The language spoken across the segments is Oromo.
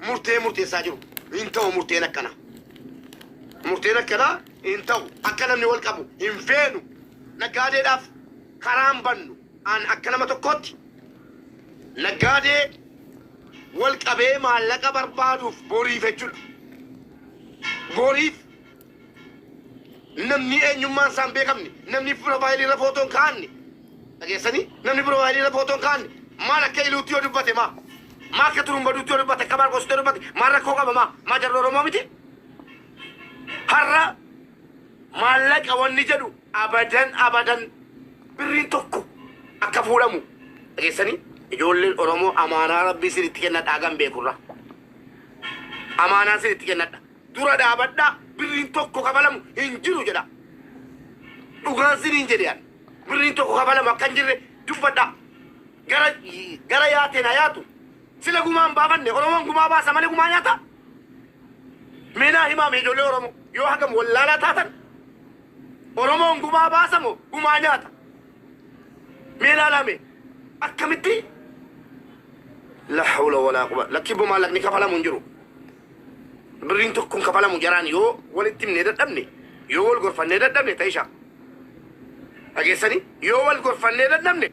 مرتين ساجرو انتو مرتين أكنا مرتين أكنا انتو أكنا من والكابو انفينو نقادي داف كرام بنو أن أكنا ما تكوت نقادي والكابي ما لقى بربادو بوريف جل بوريف نمني أنيمان سامبي كمني نمني بروفايلي رفوتون كاني أجلسني نمني بروفايلي رفوتون كاني ما لك يلوتيو دبته ما كترون بدوتيو دبته كبار كوستيو دبته ما ركوكا ما جرورو مامتي هرّا ما لك أواني جدو أبداً برين توكو أكفولمو أجلسني يقول الأورمو أمانة ربي سيرتكنا تاعم بيكورا أمانة سيرتكنا دورا دابدا برين توكو كفالمو إنجلو جدا دوغان سيرين جديان برين توكو كفالمو كنجري دبدا gara yaate na yaatu sila gumaan baafanne oromoon gumaa baasa malee gumaa nyaata meenaa himaame ijoollee oromoo yoo hagam wallaalaa taatan oromoon gumaa baasa moo gumaa nyaata meenaa laame akkamitti la hawla wala quwwata lakkibu maallaqni kafalamu hin jiru birriin tokkoon kafalamu jaraan yoo walitti himnee dadhabne yoo wal gorfannee dadhabne ta'isha dhageessanii yoo wal gorfannee dadhabne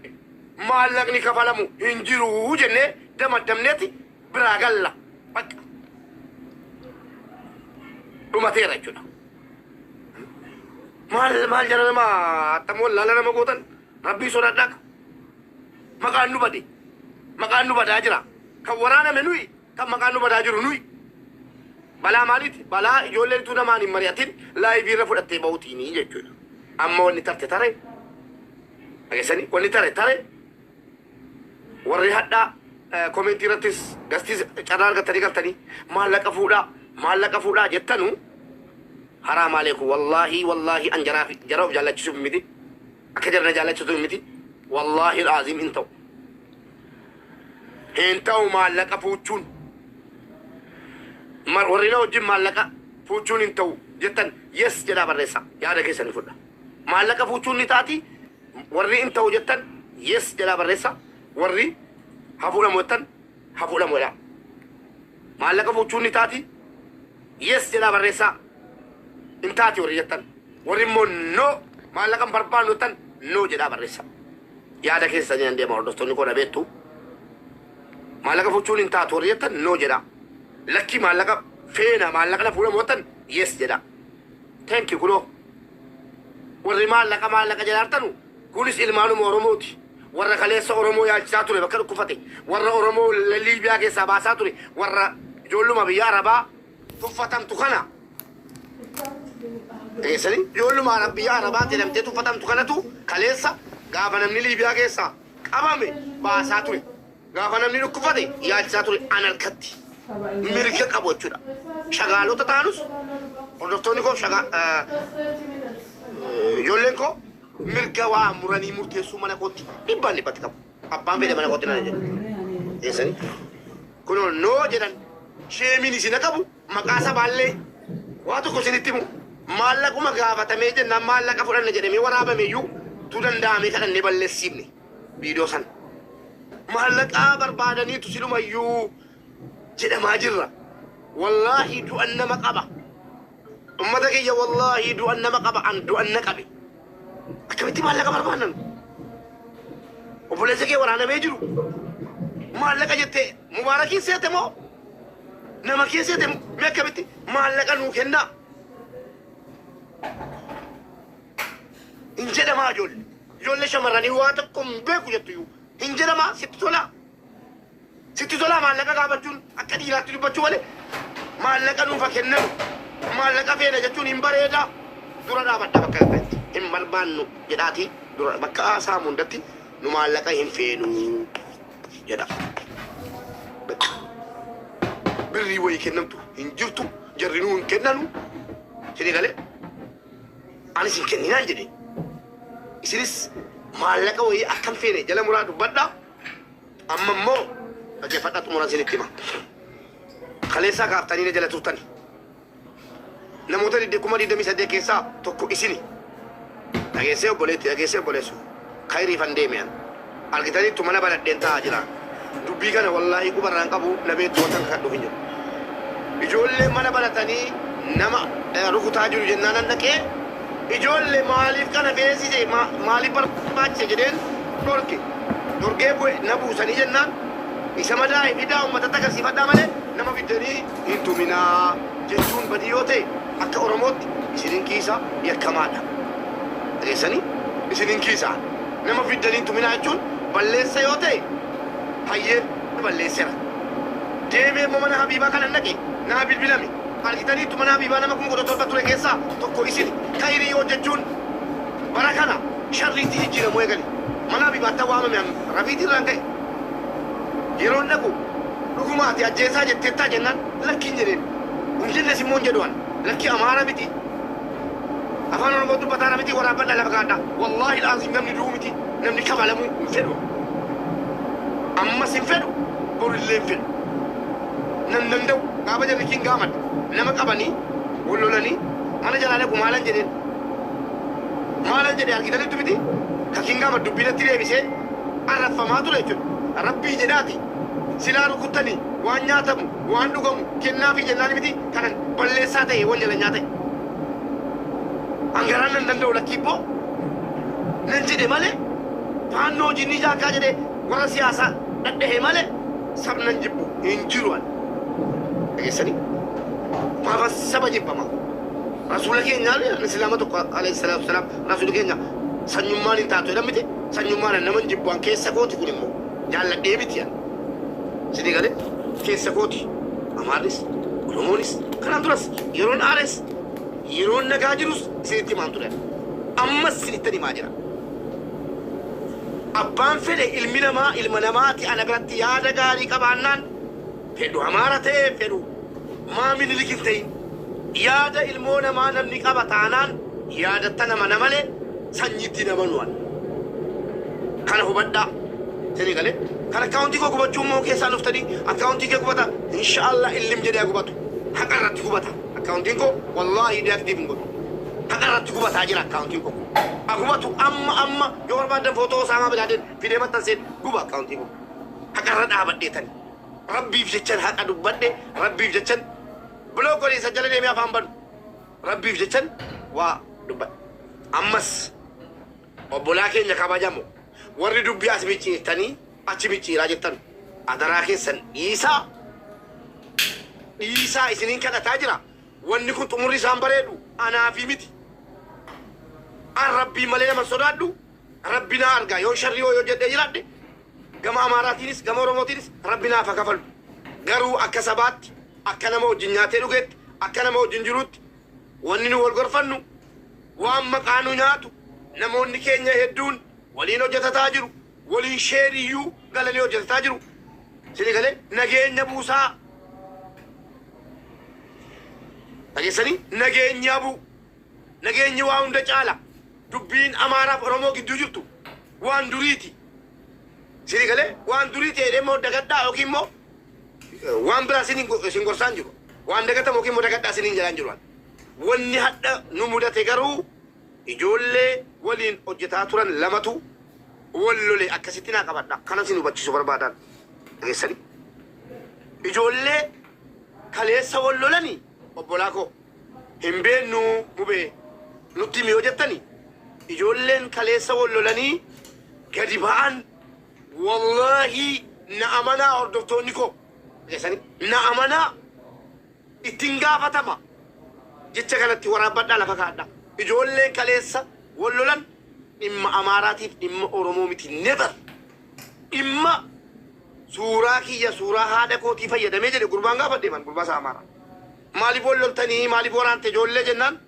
maallaqni kafalamu hin jiru jennee damadamneeti biraa galla bakka dhumateera jechuudha maal jara nama attamoo laala nama gootan rabbii sodaadhaa maqaan nu badaa jira kan waraaname nuyi kan maqaan nu badaa jiru nuyi balaa maaliiti balaa ijoolleen tu namaan hin mari'atin laayiviirra fudhattee ba'uutiinii jechuudha amma wanni tarte tare dhageessanii wanni tare warri hadhaa komentii irrattis gastii carraa argattanii galtanii maallaqa fuudhaa jettanu haraam aleeku wallaahi an jaraaf jaallachisuuf miti akka jarana jaallachisuuf miti wallaahi alaaziim hin ta'u maallaqa fuuchuun warri na wajjin maallaqa fuuchuun hin ta'u jettan yes jedhaa barreessa yaada keessanii fudha maallaqa fuuchuun ni taati warri hin ta'u jettan yes jedhaa barreessa warri hafuudhamu jettan hafuudhamu jedhaa maallaqa fuuchuun ni taati yes jedhaa barreessaa hin taati warri jettan warri immoo no maallaqa hin barbaannu jettan no jedhaa barreessa yaada keessanii an deema hordoftoonni koo dhabeettu maallaqa fuuchuun hin taatu warri jettan no jedhaa lakki maallaqa feena maallaqa fuudhamu jettan yes jedhaa thank you kunoo warri maallaqa jedhaartanu kunis ilmaanuma oromooti warra kaleessa oromoo yaalchisaa ture bakka dhukkufate warra oromoo liibiyaa keessaa baasaa ture warra ijoolluma biyya arabaa tuffatamtu kana dhageessanii ijoolluma biyya arabaa jedhamtee tuffatamtu kanatu kaleessa gaafa namni liibiyaa keessaa qabame baasaa ture gaafa namni dhukkufate yaalchisaa ture an harkatti mirga qabu jechuudha shagaalota taanus hordoftoonni koo ijoolleen koo mirga waa muranii murteessuu mana kootti dhibbaan dhibbatti qabu abbaan fedhe mana kootti nana jedhu eessanii kunoo noo jedhan sheemiin isina qabu maqaa sabaallee waa tokko isinitti himu maallaquma gaafatamee jennaan maallaqa fudhanne jedhamee waraabameeyyuu tu danda'amee kadhannee balleessiifne viidiyoo sana maallaqaa barbaadaniitu silumayyuu jedhamaa jirra wallaahi du'an nama qaba ummata kiyya wallaahi du'an nama qaba an du'an na qabe akkamitti maallaqa barbaadan obboleessa kee waraanamee jiru maallaqa jettee mubaarakiin seete moo nama kee seete mee akkamitti maallaqa nuu kennaa hin jedhamaa ijoollee shamarranii waa tokko hin beeku jettuyyuu hin jedhamaa sitti tolaa maallaqa gaafachuun akka dhiiraatti dubbachuu malee maallaqa nuufa kennamu maallaqa feena jechuun hin bareedaa dura dhaabadha bakka irratti hin barbaannu jedhaati dura bakka saamu hundatti nu maallaqa hin feenu jedha birrii wayii kennamtu hin jirtu jarrinuu hin kennanu jedhe galee anis hin kenninaan jedhe isinis maallaqa wayii akkam feene jala muraa dubbadha amma immoo dhaggeeffadhaa xumura isinitti hima kaleessaa kaaftanii jala turtani namoota 28 keessaa tokko isini dhageessee obboleessu khayriifan deeme'an argitaniittu mana banadheen ta'aa jira dubbii kana wallaahi qubarraan qabu nabeettu watan kan dhufu hin jiru ijoollee mana baratanii nama rukutaa jiru jennaan dhaqee ijoollee maaliif kana feesise maaliif barbaachise jedheen dorgee bu'e na buusanii jennaan isa madaa'e fidaa uummatatti agarsiifadhaa malee nama fiddanii hin tuminaa jechuun badii yoo ta'e akka Oromootti isinin kiisa yakkamaadha. Dhageessanii isinin kiisa nama fiddanii hin tuminaa jechuun balleessa yoo ta'e hayyee balleesseera. Deemee immoo mana Habiibaa kana dhaqe naa bilbilame argitaniittu mana Habiibaa nama 17 ture keessaa tokko isin khayrii hojjechuun bara kana sharriitti jijjiiramu eegali. Mana Habiibaatti waamame rafiitii irraan ka'e yeroo dhaqu dhugumaati ajjeesaa jetteettaa jennaan lakkiin jedheen humjilles immoo hin jedhuwan lakki Amaara miti afaan Oromoo dubbataana miti waraabadha lafa kaadha wallaahi laaziim namni du'u miti namni kabalamuu hin fedhu ammas hin fedhu borillee hin fedhu nan danda'u gaafa jarri kiin gaamadha nama qabanii wallolanii mana jalaa dhaqu maalan jedheen argitaniittu miti ka kiin gaamad dubbiinatti deebisee arraffamaa ture jechuudha rabbii jedhaati silaa rukuttanii waan nyaatamu waan dhugamu kennaafi jennaan miti kanan balleessaa ta'e wal jala nyaata'e hangaraan nan danda'u lakkiibboo nan jedhe malee faannoo jinnii jaakkaa jedhe warra siyaasaa dhadhahe malee sabnan jibbu hin jiru an dhageessanii maafan saba jibbama rasuula keenyaa islaama tokko alayhi salaatu wasalaam rasuula keenya sanyummaan hin taatu jedhan miti sanyummaan naman jibbu an keessa kooti kun immoo jaalladhee miti an sidii galee keessa kooti Amaaris Oromoonis kanaan duras yeroon aares yeroon nagaa jirus isinitti himaan ture ammas isinittan himaa jira abbaan fedhe ilmi namaa ilma namaati ana biratti yaada gaarii qabaannaan fedhu Amaara ta'ee fedhu maamin likin ta'in yaada ilmoo namaa namni qaba taanaan yaadatta nama malee sanyitti nama nuwan kana hubadhaa sidii galee kan akkaawuntii koo gubachuu immoo keessaa dhuftanii akkaawuntii kee gubata inshaallah illim jedhee gubatu haqa irratti gubata akkaawuntiin koo wallaahi deaktiif hin godhu haqa irratti gubataa jira akkaawuntiin koo agubatu amma yoo barbaadan footoo Osaamaa Bilaadeen fidee maxxanseen guba akkaawuntii koo haqa irra dhaabadheetani rabbiif jechan haqa dubbadhe rabbiif jechan buloo godhiisa jala deemee afaan banu rabbiif jechan waa dubbadhe ammas obbolaa keenya kabajamu warri dubbii as micciirtanii achi micciiraa jettan adaraa keessan dhiisaa isiniin kadhataa jira wanni kun xumurri isaan bareedu anaafi miti an rabbii malee nama sodaadhu rabbi naa argaa yoo sharri yoo jedhee jiraadhe gama Amaaraatiinis gama Oromootiinis rabbi naaf haa kafalu garuu akka sabaatti akka nama wajjin nyaatee dhugeetti akka nama wajjin jiruutti wanni nu wal gorfannu waan maqaa nu nyaatu namoonni keenya hedduun waliin hojjetataa jiru waliin sheeriyyuu galanii hojjetataa jiru sidii galee nageenya buusaa dhageessanii nageenya buu nageenyi waa hunda caala dubbiin Amaaraaf Oromoo gidduu jirtu waan duriiti sidii galee waan duriiti jedhee immoo dagadhaa yookiin immoo waan biraa isin gorsaan jiru waan dagatamu yookiin immoo dagadhaa isiniin jalaan jiru wanni hadha nu mudate garuu ijoollee waliin hojjetaa turan lamatu wallole akkasitti naa qabadha kanas nu hubachiisu barbaadan dhageessanii ijoollee kaleessa wallolanii obbolaa koo hin beennu mubee nutti himi yoo jettanii ijoolleen kaleessa wallolanii gadi ba'an wallaahi na amanaa hordoftoonni koo dhageessanii na amanaa ittiin gaafatama jecha kanatti waraabadhaa lafa kaadha ijoolleen kaleessa wallolan dhimma Amaaraatiif dhimma Oromoo miti never dhimma suuraa kiyya suuraa haadha kootii fayyadamee jedhe gurbaan gaafa deeman gurbaa isaa Amaaraa maaliif walloltanii maaliif waraante ijoollee jennaan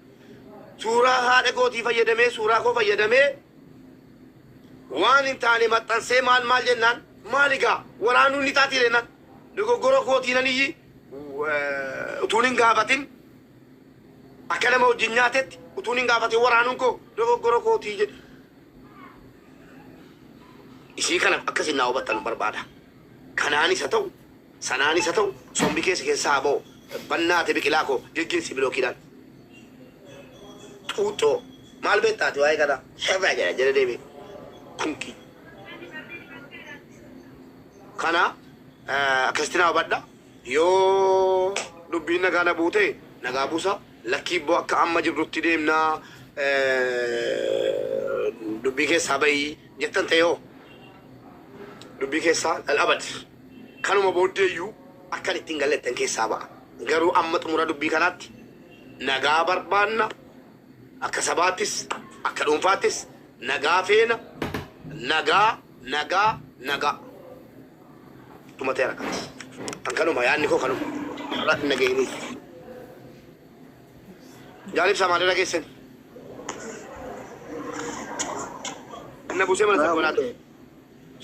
suuraa haadha kootii fayyadamee suuraa koo fayyadamee waan hin taane maxxansee maal jennaan maaligaa waraanuu ni taati jennaan dogoggora kootii naniyyi utuun hin gaafatin akka nama wajjin nyaatetti utuun hin gaafatin waraanuun koo dogoggora kootii jedhe isii kana akkasin naa hubattan barbaada kanaanis haa ta'u sanaanis haa ta'u sombi keessaa haa ba'u bannaate biqilaa koo geggeessi bilookiidhaan xuuxoo maal beektaati waa'ee kana sharraa jedha deeme kunki kana akkasitti naa hubadha yoo dubbiin nagaa na buute nagaa buusa lakkii boo akka amma jirrutti deemnaa dubbii keessaa bayii jettan ta'e hoo dubbii keessaa al'abad kanuma booddeeyyuu akkan ittiin gallettan keessaa ba'a garuu amma xumura dubbii kanaatti nagaa barbaanna akka sabaattis akka dhuunfaattis nagaa feena nagaa tumatee rakkatis kan kanuma yaadni koo kanuma irratti nageenii jaalibsaa maalirra geessan inna busee mana sabbonaati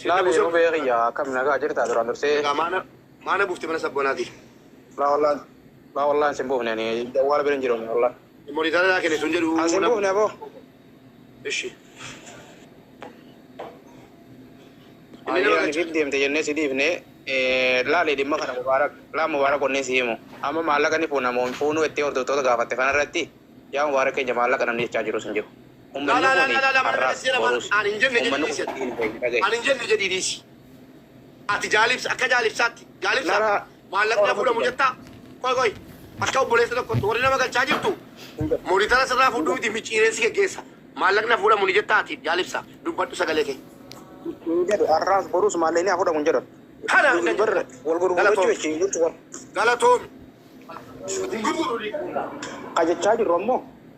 لا بيسو بيغيا كم نجا جرت هذا راندر سي ما أنا بفتي من سبوناتي لا والله نسيبوه يعني دوار بيرنجرون والله موريتانا لكن سنجلو نسيبوه نبو إيشي يعني في ديم تجنن سيدي بني لا لي ديم كنا مبارك لا مبارك وني سيمو أما مالا كني فونو اتي اور دوتو غافت فانا رتي يا مبارك كي جمالا كنا نيجي تاجرو سنجو لا أنا إنجن جديديسي أتي جالبس أكا جالبساتي جالبس مالك نفودا مجتا كوي أكا بوليس لك تورينا ما قال تاجرتو موريتانا سرنا فودو دي ميچيرنسي كيسا مالك نفودا مجتا أتي جالبسا دوباتو سغالي كي جدو الراس بروس ماليني أفودا مجرد هذا غلطون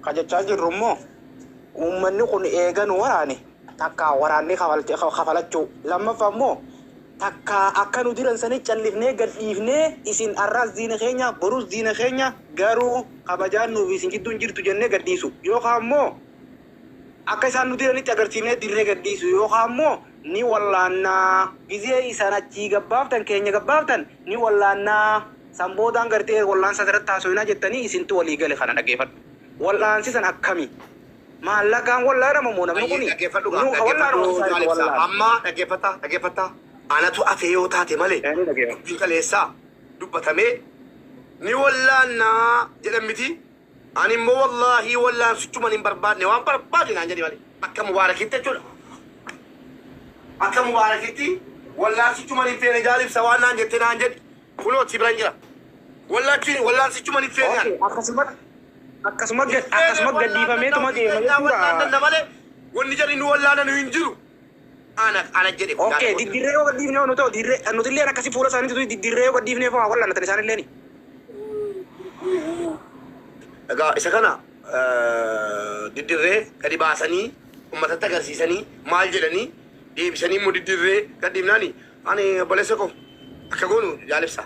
kajechaji romo ummanni kun eegan waraane takka waraanni kafalachu lamma fammo takka akkanu diran sani callifne gadhiifne isin arras diina keenya borus diina keenya garu kabajaan nu isin giddun jirtu jenne gadhiisu yoo kaammo akka isaan nu diranitti agarsiifne dirree gadhiisu yoo kaammo ni wallaanna gizee isaan achi gabbaaftan keenya gabbaaftan ni wallaanna samboodaan gartee wallaan sadarata taasoo jettanii isintu walii gale kana dhageeffadhu wallaan sisan akkami maallakaan wallaana mamoo namni kuni amma dhageeffata anatu ate yoo taate malee dubbiin kaleessaa dubbatamee ni wallaannaa jedhan miti ani immoo wallaahi wallaan sichuman hin barbaadne waan barbaade naan jedhi malee akka mubaarakitti jechuudha akka mubaarakitti wallaan sichuman hin feene jaalibsa waan naan jette naan jedhi kunoo si biran jira wallaan sichuman hin feene akkasuma gadhiifamee tuma deema jechuudha. Wanni jedhi nu wallaana nu hin jiru. Ana jedhe. Okay, diddirree yoo gadhiifnee nu ta'u nuti illee akkasii fuula isaaniitu diddirree yoo gadhiifnee fa'aa wallaanatan isaan illee ni. Egaa isa kana diddirree gadi baasanii uummatatti agarsiisanii maal jedhanii deebisanii immoo diddirree gadhiifnaani ani obboleessa koo akka goonu jaalibsa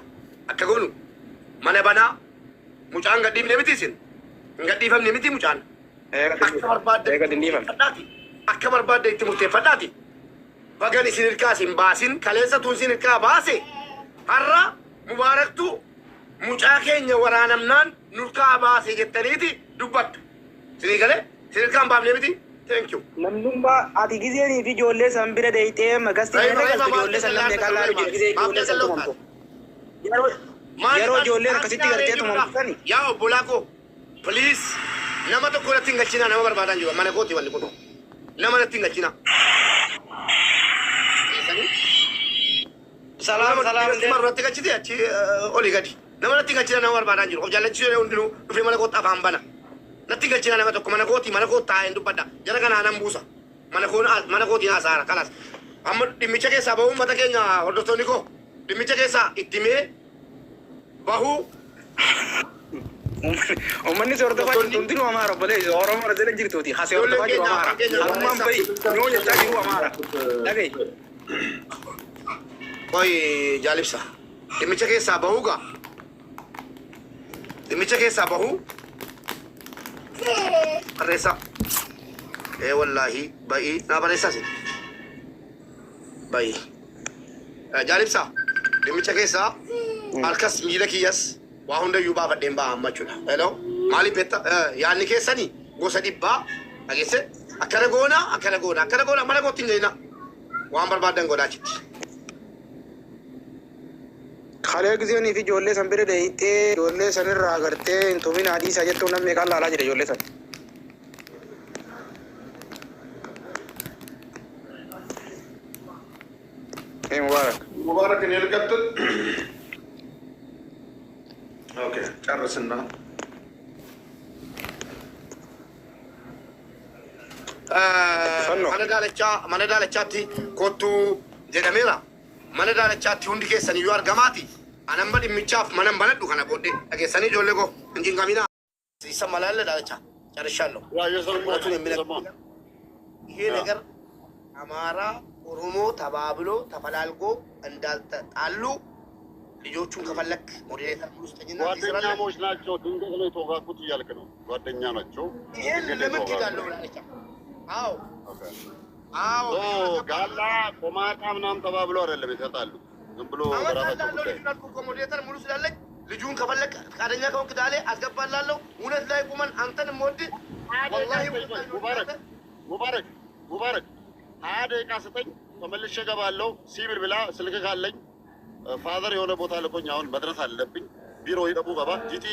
akka goonu mana banaa mucaan gadhiifnee miti isin. Gadhiifamne miti mucaan akka barbaadde itti murteeffadhaati bagan isin hirkaas hin baasin kaleessa tun isin hirkaa baase har'a mubaaraktu mucaa keenya waraanamnaan nurkaa baase jettaniiti dubbattu isinii galee isin hirkaa hin baafne miti thank you namnummaa ati gizeenii fi ijoollee san bira deeyitee magastii ijoollee san namne qal'aa gizee ijoollee san tumamtu yeroo ijoolleen akkasitti gartee tumamtani yaa obbolaa koo please nama tokko natti hin galchina nama barbaadan jiru mana kooti wanni kun nama natti hin galchina salaam marratti galchite achi olii gadi nama natti hin galchina nama barbaadan jiru of jaallachisuu hundinuu dhufee mana kooti afaan bana natti hin galchina nama tokko mana kooti taa'een dubbadha jara kanaa nan buusa mana kootiin hasaara kalas amma dhimmicha keessaa bahuu uummata keenya hordoftoonni koo dhimmicha keessaa itti mee bahuu Uummanni hordofaa jiru hundinuu amaara obboleessi Oromoo irra jirtuuti hasee hordofaa jiru amaara ammaan bahi nuu jechaa jiru amaara dhagaye. Oi jaalibsa dhimmicha keessaa bahuu gaa dhimmicha keessaa bahuu barreessa wallaahi bahii naa barreessaa sin bahii jaalibsa dhimmicha keessaa harkas miila kiyyas waa hundayyuu baafadheen ba'a amma jechuudha. Hello maaliif beekta yaadni keessanii gosa dhibbaa dhageesse akkana goona mana kootti hin gahina waan barbaadan godhaachitti. Kalee gizeenii fi ijoollee san bira deeyitee ijoollee sanirraa agartee hin tumin hadiisaa jettuun namni meeqaan laalaa jira ijoollee san. Mubarak. Mubarak ini dekat اوكي ጨርስና manadaalachatti kottuu jedhameera manadaalachatti hundi keessan iyyuu argamaati anan badhimmichaaf manan banadhu kana booddee dhageessanii ijoollee koo hin jinqaminaa isa malaalle daalacha ጨርሻለሁ ሁለቱን የሚነግር ይሄ ነገር አማራ ኦሮሞ ተባብሎ ተፈላልጎ እንዳልተጣሉ ልጆቹን ከፈለክ ሞዴሬተር ውስጥኝና ጓደኛሞች ናቸው። ድንገት ነው የተወጋጉት እያልክ ነው? ጓደኛ ናቸው። ይሄን ለምን ትጋለው ብላለች? አዎ አዎ ጋላ ቆማጣ ምናምን ተባብሎ አይደለም የተጣሉ ዝም ብሎ በራሳቸው ጉዳይ ሞዴሬተር ሙሉ ስላለች ልጁን ከፈለክ ፈቃደኛ ከሆንክ ዳሌ አስገባላለሁ። እውነት ላይ ቁመን አንተን ሞድ ወላሂ ሙባረክ 20 ደቂቃ ስጠኝ ተመልሼ እገባለሁ። ሲቪል ብላ ስልክ ካለኝ ፋዘር የሆነ ቦታ ልኮኝ አሁን መድረስ አለብኝ። ቢሮ ይደቡ ገባ ጂቲ